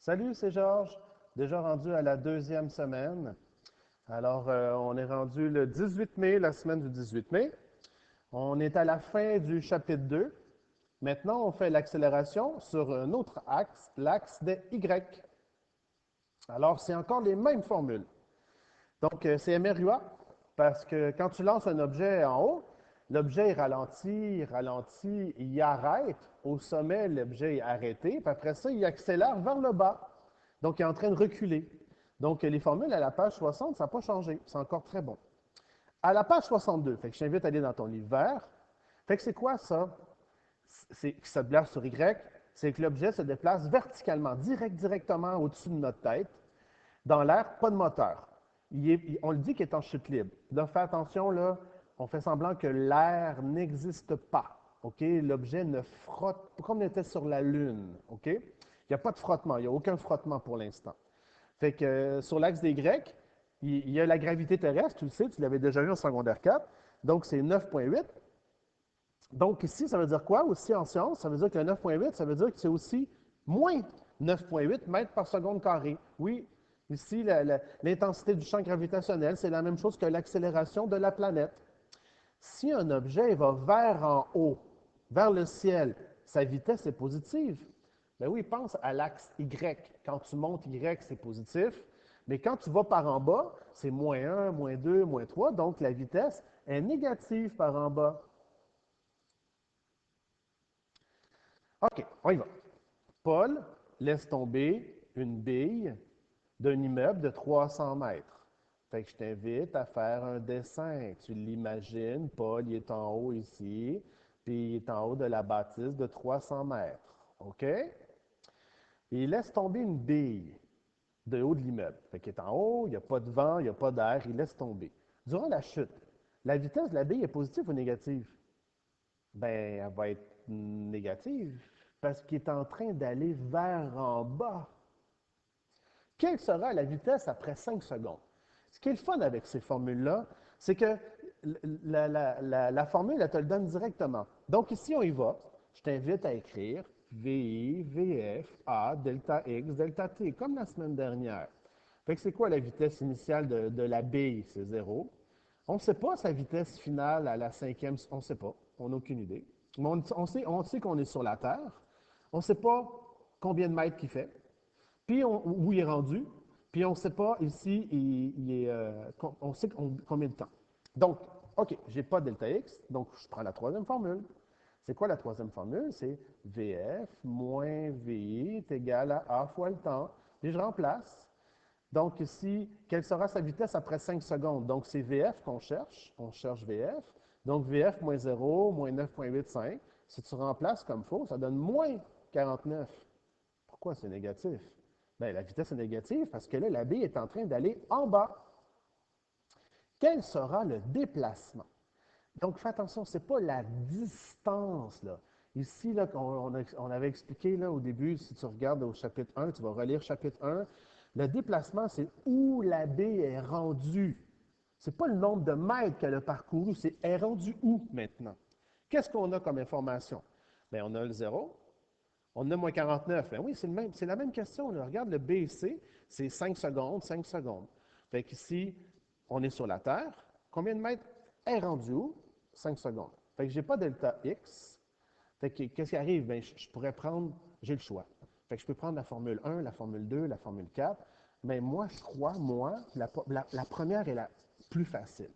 Salut, c'est Georges. Déjà rendu à la deuxième semaine. Alors, on est rendu le 18 mai, la semaine du 18 mai. On est à la fin du chapitre 2. Maintenant, on fait l'accélération sur un autre axe, l'axe des Y. Alors, c'est encore les mêmes formules. Donc, c'est MRUA, parce que quand tu lances un objet en haut, l'objet ralentit, il arrête. Au sommet, l'objet est arrêté, puis après ça, il accélère vers le bas. Donc, il est en train de reculer. Donc, les formules à la page 60, ça n'a pas changé. C'est encore très bon. À la page 62, fait que je t'invite à aller dans ton livre vert. Fait que c'est quoi ça? C'est qui se déplace sur Y, c'est que l'objet se déplace verticalement, directement au-dessus de notre tête. Dans l'air, pas de moteur. On le dit qu'il est en chute libre. Là, fais attention, là, on fait semblant que l'air n'existe pas. OK? L'objet ne frotte pas comme on était sur la Lune. OK? Il n'y a pas de frottement. Il n'y a aucun frottement pour l'instant. Fait que sur l'axe des Grecs, il y a la gravité terrestre, tu le sais, tu l'avais déjà vu en secondaire 4. Donc, c'est 9,8. Donc, ici, ça veut dire quoi aussi en sciences? Ça veut dire que le 9,8, ça veut dire que c'est aussi moins 9,8 mètres par seconde carré. Oui, ici, l'intensité du champ gravitationnel, c'est la même chose que l'accélération de la planète. Si un objet va vers en haut, vers le ciel, sa vitesse est positive. Ben oui, pense à l'axe Y. Quand tu montes Y, c'est positif. Mais quand tu vas par en bas, c'est moins 1, moins 2, moins 3. Donc, la vitesse est négative par en bas. OK, on y va. Paul laisse tomber une bille d'un immeuble de 300 mètres. Fait que je t'invite à faire un dessin. Tu l'imagines, Paul, il est en haut ici, puis il est en haut de la bâtisse de 300 mètres. OK? Et il laisse tomber une bille de haut de l'immeuble. Fait qu'il est en haut, il n'y a pas de vent, il n'y a pas d'air, il laisse tomber. Durant la chute, la vitesse de la bille est positive ou négative? Ben, elle va être négative parce qu'il est en train d'aller vers en bas. Quelle sera la vitesse après 5 secondes? Ce qui est le fun avec ces formules-là, c'est que la formule, elle te le donne directement. Donc ici, on y va. Je t'invite à écrire VI, VF, A, delta X, delta T, comme la semaine dernière. Fait que c'est quoi la vitesse initiale de la bille? C'est 0. On ne sait pas sa vitesse finale à la cinquième, on ne sait pas. On n'a aucune idée. Mais on sait qu'on est sur la Terre. On ne sait pas combien de mètres qu'il fait, puis où il est rendu, puis on ne sait pas ici, on sait combien de temps. Donc, OK, je n'ai pas delta x, donc je prends la troisième formule. C'est quoi la troisième formule? C'est VF moins VI est égal à A fois le temps. Puis je remplace. Donc ici, quelle sera sa vitesse après 5 secondes? Donc c'est VF qu'on cherche. On cherche VF. Donc VF moins 0, moins 9,85. Si tu remplaces comme faux, ça donne moins 49. Pourquoi c'est négatif? Bien, la vitesse est négative parce que là, la bille est en train d'aller en bas. Quel sera le déplacement? Donc, fais attention, ce n'est pas la distance. Là. Ici, là, on avait expliqué là, au début, si tu regardes au chapitre 1, tu vas relire chapitre 1, le déplacement, c'est où la bille est rendue. Ce n'est pas le nombre de mètres qu'elle a parcouru, c'est elle est rendue où maintenant? Qu'est-ce qu'on a comme information? Bien, on a le 0, on a moins 49. Ben oui, c'est la même question. Là. Regarde le BC, c'est 5 secondes, 5 secondes. Fait qu'ici, on est sur la Terre. Combien de mètres est rendu où? 5 secondes. Fait que je n'ai pas delta X. Fait que qu'est-ce qui arrive? Ben, je pourrais prendre, j'ai le choix. Fait que je peux prendre la formule 1, la formule 2, la formule 4. Mais moi, je crois, la première est la plus facile.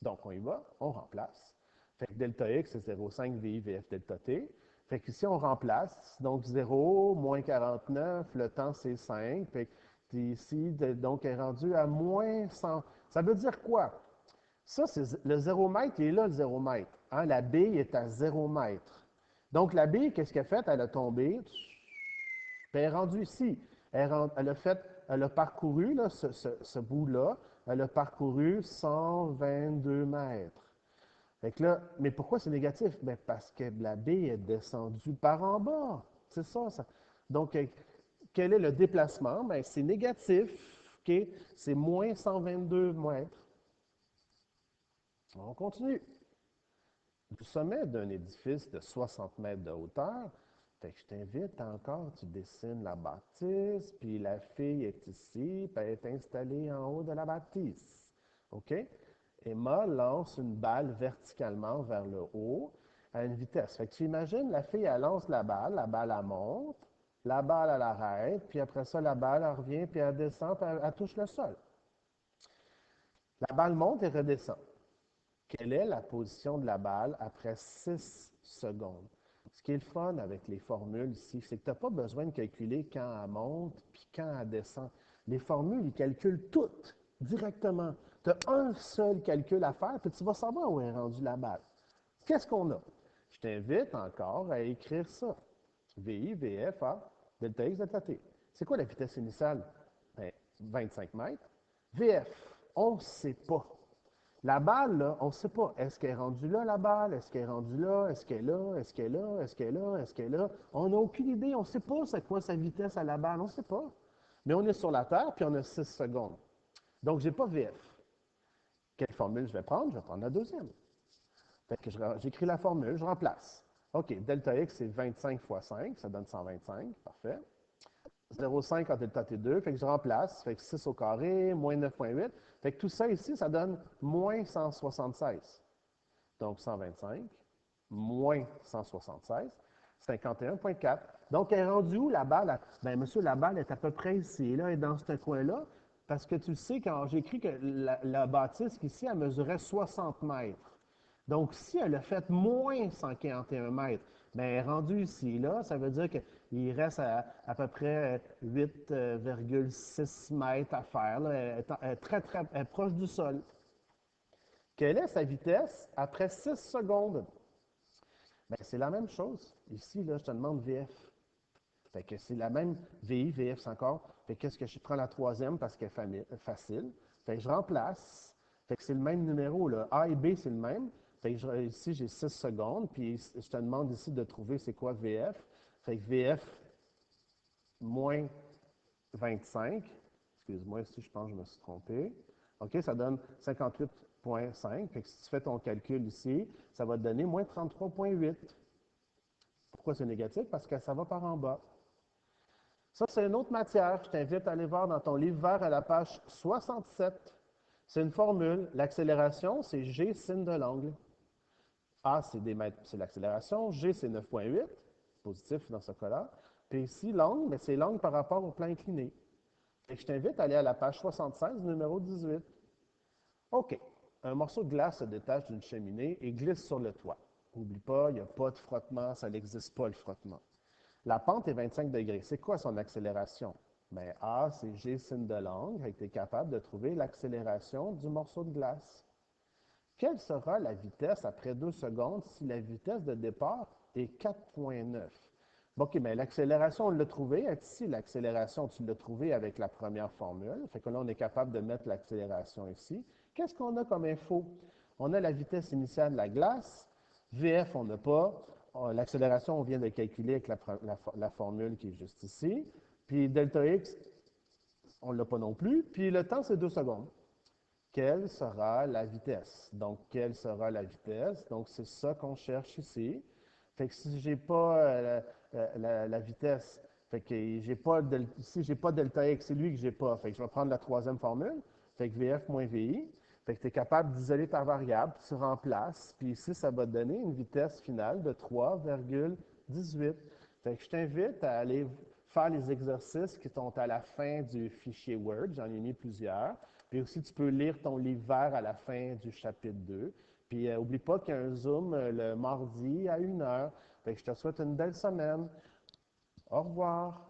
Donc, on y va, on remplace. Fait que delta x, c'est 0,5 VI VF delta t. Fait que ici, on remplace. Donc, 0, moins 49, le temps, c'est 5. Fait que ici, donc, est rendu à moins 100. Ça veut dire quoi? Ça, c'est le 0 mètre, il est là, le 0 mètre. Hein? La bille est à 0 mètre. Donc, la bille, qu'est-ce qu'elle a fait? Elle a tombé, puis elle est rendue ici. Elle a parcouru là, ce bout-là, elle a parcouru 122 mètres. Fait que là, mais pourquoi c'est négatif? Ben parce que la bille est descendue par en bas. C'est ça, ça. Donc, quel est le déplacement? Ben, c'est négatif. OK? C'est moins 122 mètres. On continue. Du sommet d'un édifice de 60 mètres de hauteur, Fait que je t'invite encore, tu dessines la bâtisse, puis la fille est ici, puis elle est installée en haut de la bâtisse. OK? Emma lance une balle verticalement vers le haut à une vitesse. Fait que tu imagines, la fille, elle lance la balle, elle monte, la balle, elle arrête, puis après ça, la balle, elle revient, puis elle descend, puis elle touche le sol. La balle monte et redescend. Quelle est la position de la balle après 6 secondes? Ce qui est le fun avec les formules ici, c'est que tu n'as pas besoin de calculer quand elle monte puis quand elle descend. Les formules, ils calculent toutes directement. Tu as un seul calcul à faire, puis tu vas savoir où est rendue la balle. Qu'est-ce qu'on a? Je t'invite encore à écrire ça. VI, VF, A, delta X, delta T. C'est quoi la vitesse initiale? Ben, 25 mètres. VF, on ne sait pas. La balle, là, on ne sait pas. Est-ce qu'elle est rendue là, la balle? Est-ce qu'elle est rendue là? Est-ce qu'elle est là? Est-ce qu'elle est là? Est-ce qu'elle est là? Est-ce qu'elle est là? On n'a aucune idée. On ne sait pas c'est quoi sa vitesse à la balle. On ne sait pas. Mais on est sur la Terre, puis on a 6 secondes. Donc, je n'ai pas VF. Quelle formule je vais prendre? Je vais prendre la deuxième. Fait que j'écris la formule, je remplace. OK, delta X, c'est 25 fois 5, ça donne 125. Parfait. 0,5 en delta T2, fait que je remplace, fait que 6 au carré, moins 9,8. Fait que tout ça ici, ça donne moins 176. Donc 125, moins 176, 51,4. Donc, elle est rendue où la balle? Bien, monsieur, la balle est à peu près ici, là, et dans ce coin-là, parce que tu sais, quand j'ai écrit que la bâtisse ici, elle mesurait 60 mètres. Donc, si elle a fait moins 141 mètres, bien, elle est rendue ici, là, ça veut dire qu'il reste à peu près 8,6 mètres à faire. Là. Elle est proche du sol. Quelle est sa vitesse après 6 secondes? Bien, c'est la même chose. Ici, là, je te demande VF. Fait que c'est la même VI, VF, c'est encore. Fait que qu'est-ce que je prends la troisième parce qu'elle est facile. Fait que je remplace. Fait que c'est le même numéro, là. A et B, c'est le même. Fait que ici, j'ai 6 secondes. Puis je te demande ici de trouver c'est quoi VF. Fait que VF moins 25. Excuse-moi, ici, je pense que je me suis trompé. OK, ça donne 58,5. Fait que si tu fais ton calcul ici, ça va te donner moins 33,8. Pourquoi c'est négatif? Parce que ça va par en bas. Ça, c'est une autre matière. Je t'invite à aller voir dans ton livre vert à la page 67. C'est une formule. L'accélération, c'est G sin de l'angle. A, c'est l'accélération. G, c'est 9,8, positif dans ce cas-là. Puis ici, l'angle, mais c'est l'angle par rapport au plan incliné. Et je t'invite à aller à la page 76, numéro 18. OK. Un morceau de glace se détache d'une cheminée et glisse sur le toit. N'oublie pas, il n'y a pas de frottement, ça n'existe pas le frottement. La pente est 25 degrés. C'est quoi son accélération? Bien, A, c'est G sin de l'angle. Tu es capable de trouver l'accélération du morceau de glace. Quelle sera la vitesse après 2 secondes si la vitesse de départ est 4,9? OK, bien l'accélération, on l'a trouvée. Ici, l'accélération, tu l'as trouvée avec la première formule. Fait que là, on est capable de mettre l'accélération ici. Qu'est-ce qu'on a comme info? On a la vitesse initiale de la glace. VF, on n'a pas. L'accélération, on vient de calculer avec la formule qui est juste ici. Puis delta X, on ne l'a pas non plus. Puis le temps, c'est 2 secondes. Quelle sera la vitesse? Donc, quelle sera la vitesse? Donc, c'est ça qu'on cherche ici. Fait que si je n'ai pas la vitesse, fait que si j'ai pas delta X, c'est lui que j'ai pas. Fait que je vais prendre la troisième formule. Fait que VF moins VI. Fait que tu es capable d'isoler ta variable, tu remplaces, puis ici, ça va te donner une vitesse finale de 3,18. Fait que je t'invite à aller faire les exercices qui sont à la fin du fichier Word. J'en ai mis plusieurs. Puis aussi, tu peux lire ton livre vert à la fin du chapitre 2. Puis, n'oublie pas qu'il y a un Zoom le mardi à 1 heure. Fait que je te souhaite une belle semaine. Au revoir.